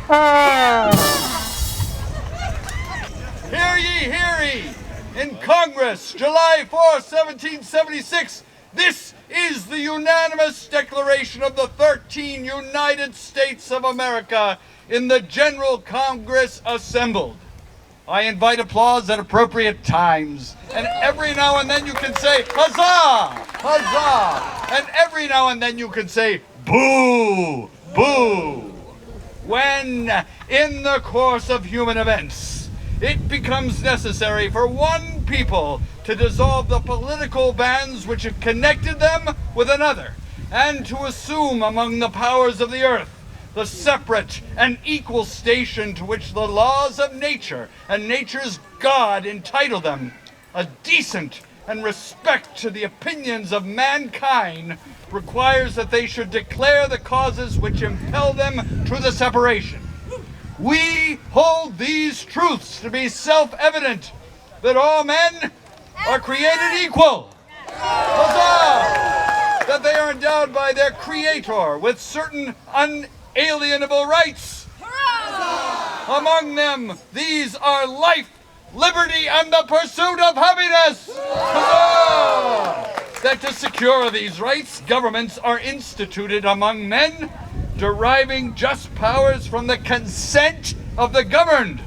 Hear ye, hear ye! In Congress, July 4, 1776, this is the unanimous declaration of the 13 United States of America in the General Congress assembled. I invite applause at appropriate times, and every now and then you can say, huzzah, huzzah, and every now and then you can say, boo, boo. When, in the course of human events, it becomes necessary for one people to dissolve the political bands which have connected them with another, and to assume among the powers of the earth the separate and equal station to which the laws of nature and nature's God entitle them, a decent and respect to the opinions of mankind requires that they should declare the causes which impel them to the separation. We hold these truths to be self-evident, that all men are created equal. Huzzah! That they are endowed by their Creator with certain unalienable rights. Hurrah! Among them, these are life, liberty, and the pursuit of happiness. Huzzah! That to secure these rights, governments are instituted among men, deriving just powers from the consent of the governed.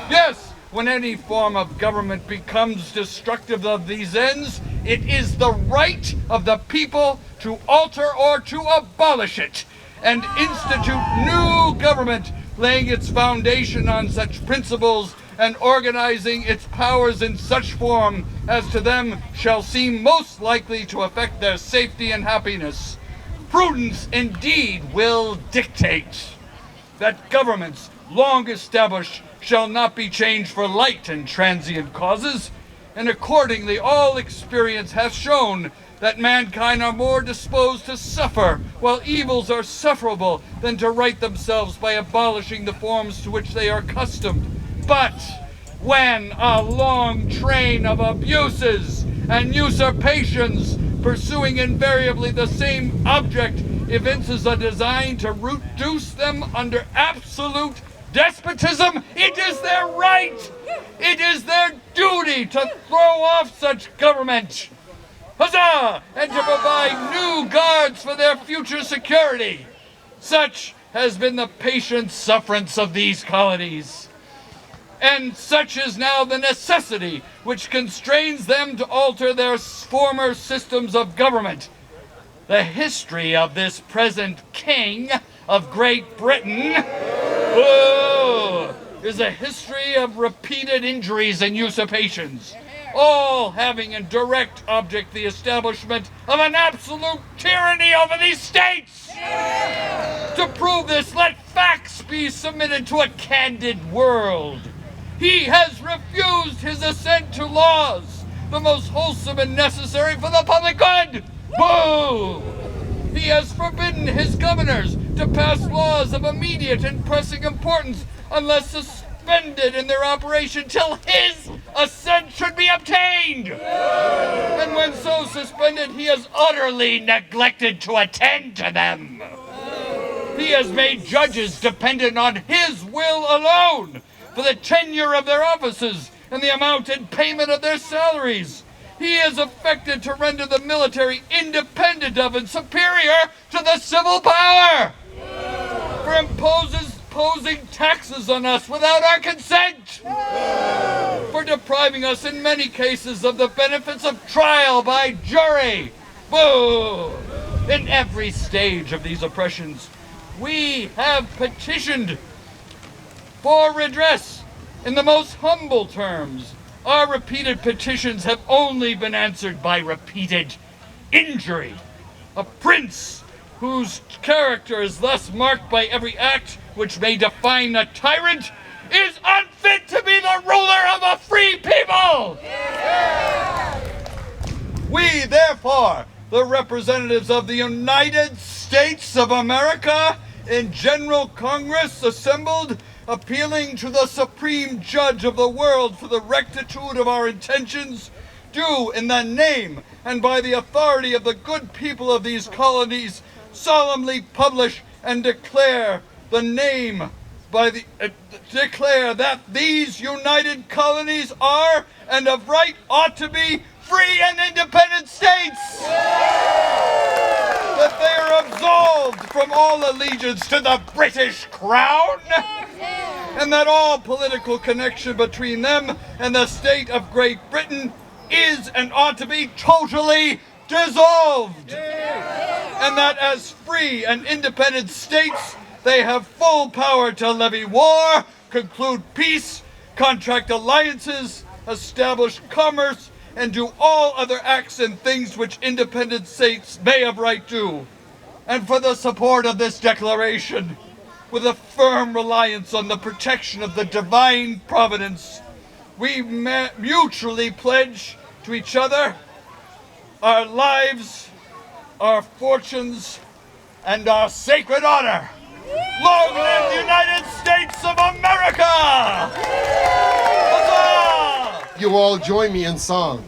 Yes, when any form of government becomes destructive of these ends, it is the right of the people to alter or to abolish it, and institute new government, laying its foundation on such principles and organizing its powers in such form as to them shall seem most likely to affect their safety and happiness. Prudence indeed will dictate that governments long established shall not be changed for light and transient causes, and accordingly all experience hath shown that mankind are more disposed to suffer while evils are sufferable than to right themselves by abolishing the forms to which they are accustomed. But when a long train of abuses and usurpations, pursuing invariably the same object, evinces a design to reduce them under absolute despotism, it is their right, it is their duty to throw off such government. Huzzah! And to provide new guards for their future security. Such has been the patient sufferance of these colonies. And such is now the necessity which constrains them to alter their former systems of government. The history of this present King of Great Britain is a history of repeated injuries and usurpations, all having in direct object the establishment of an absolute tyranny over these states. To prove this, let facts be submitted to a candid world. He has refused his assent to laws, the most wholesome and necessary for the public good. Boo! He has forbidden his governors to pass laws of immediate and pressing importance unless suspended in their operation till his assent should be obtained. And when so suspended, he has utterly neglected to attend to them. He has made judges dependent on his will alone for the tenure of their offices and the amount and payment of their salaries. He has affected to render the military independent of and superior to the civil power, for imposing taxes on us without our consent, for depriving us in many cases of the benefits of trial by jury. Boo! In every stage of these oppressions, we have petitioned for redress in the most humble terms. Our repeated petitions have only been answered by repeated injury. A prince whose character is thus marked by every act which may define a tyrant is unfit to be the ruler of a free people. Yeah. We, therefore, the representatives of the United States of America in General Congress assembled, appealing to the Supreme Judge of the world for the rectitude of our intentions, do in the name and by the authority of the good people of these colonies solemnly publish and declare the name, declare that these united colonies are and of right ought to be free and independent states. That they are absolved from all allegiance to the British Crown. And that all political connection between them and the state of Great Britain is and ought to be totally dissolved. And that as free and independent states, they have full power to levy war, conclude peace, contract alliances, establish commerce, and do all other acts and things which independent states may of right do. And for the support of this declaration, with a firm reliance on the protection of the divine providence, we mutually pledge to each other our lives, our fortunes, and our sacred honor. Long live the United States of America! Huzzah! You all join me in song.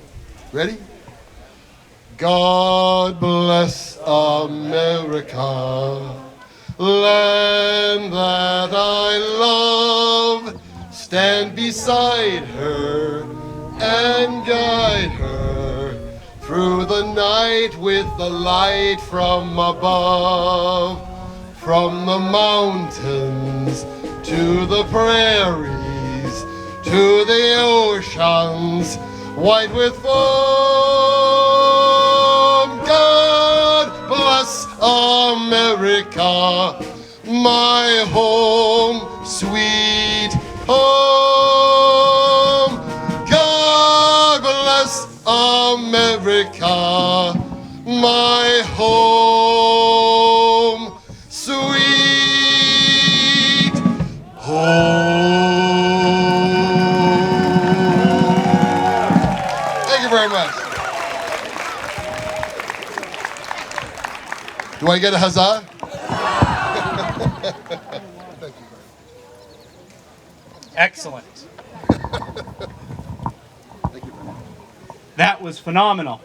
Ready? God bless America, land that I love. Stand beside her and guide her through the night with the light from above. From the mountains to the prairies, to the oceans white with foam. God bless America, my home, sweet home. God bless America, my home, sweet home. Thank you very much. Do I get a huzzah? Thank you. Excellent. Thank you. That was phenomenal.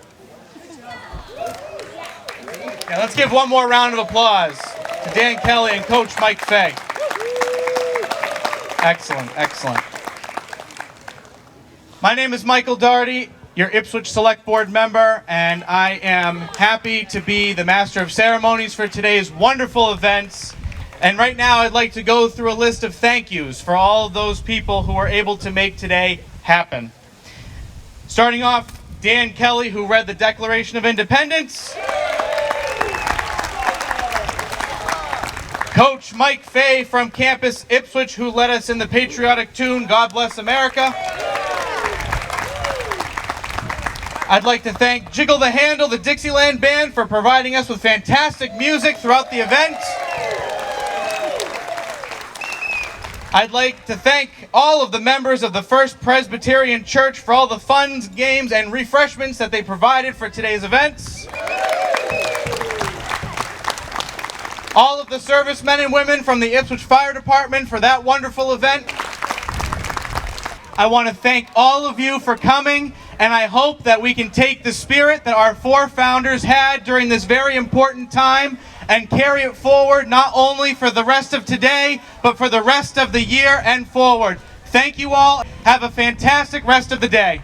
Now let's give one more round of applause to Dan Kelly and Coach Mike Fay. Excellent, excellent. My name is Michael Daugherty, your Ipswich Select Board member, and I am happy to be the Master of Ceremonies for today's wonderful events. And right now I'd like to go through a list of thank yous for all of those people who were able to make today happen. Starting off, Dan Kelly, who read the Declaration of Independence. Coach Mike Fay from Campus Ipswich, who led us in the patriotic tune, God Bless America. I'd like to thank Jiggle the Handle, the Dixieland Band, for providing us with fantastic music throughout the event. I'd like to thank all of the members of the First Presbyterian Church for all the funds, games, and refreshments that they provided for today's events. All of the servicemen and women from the Ipswich Fire Department for that wonderful event. I want to thank all of you for coming, and I hope that we can take the spirit that our four founders had during this very important time and carry it forward not only for the rest of today, but for the rest of the year and forward. Thank you all. Have a fantastic rest of the day.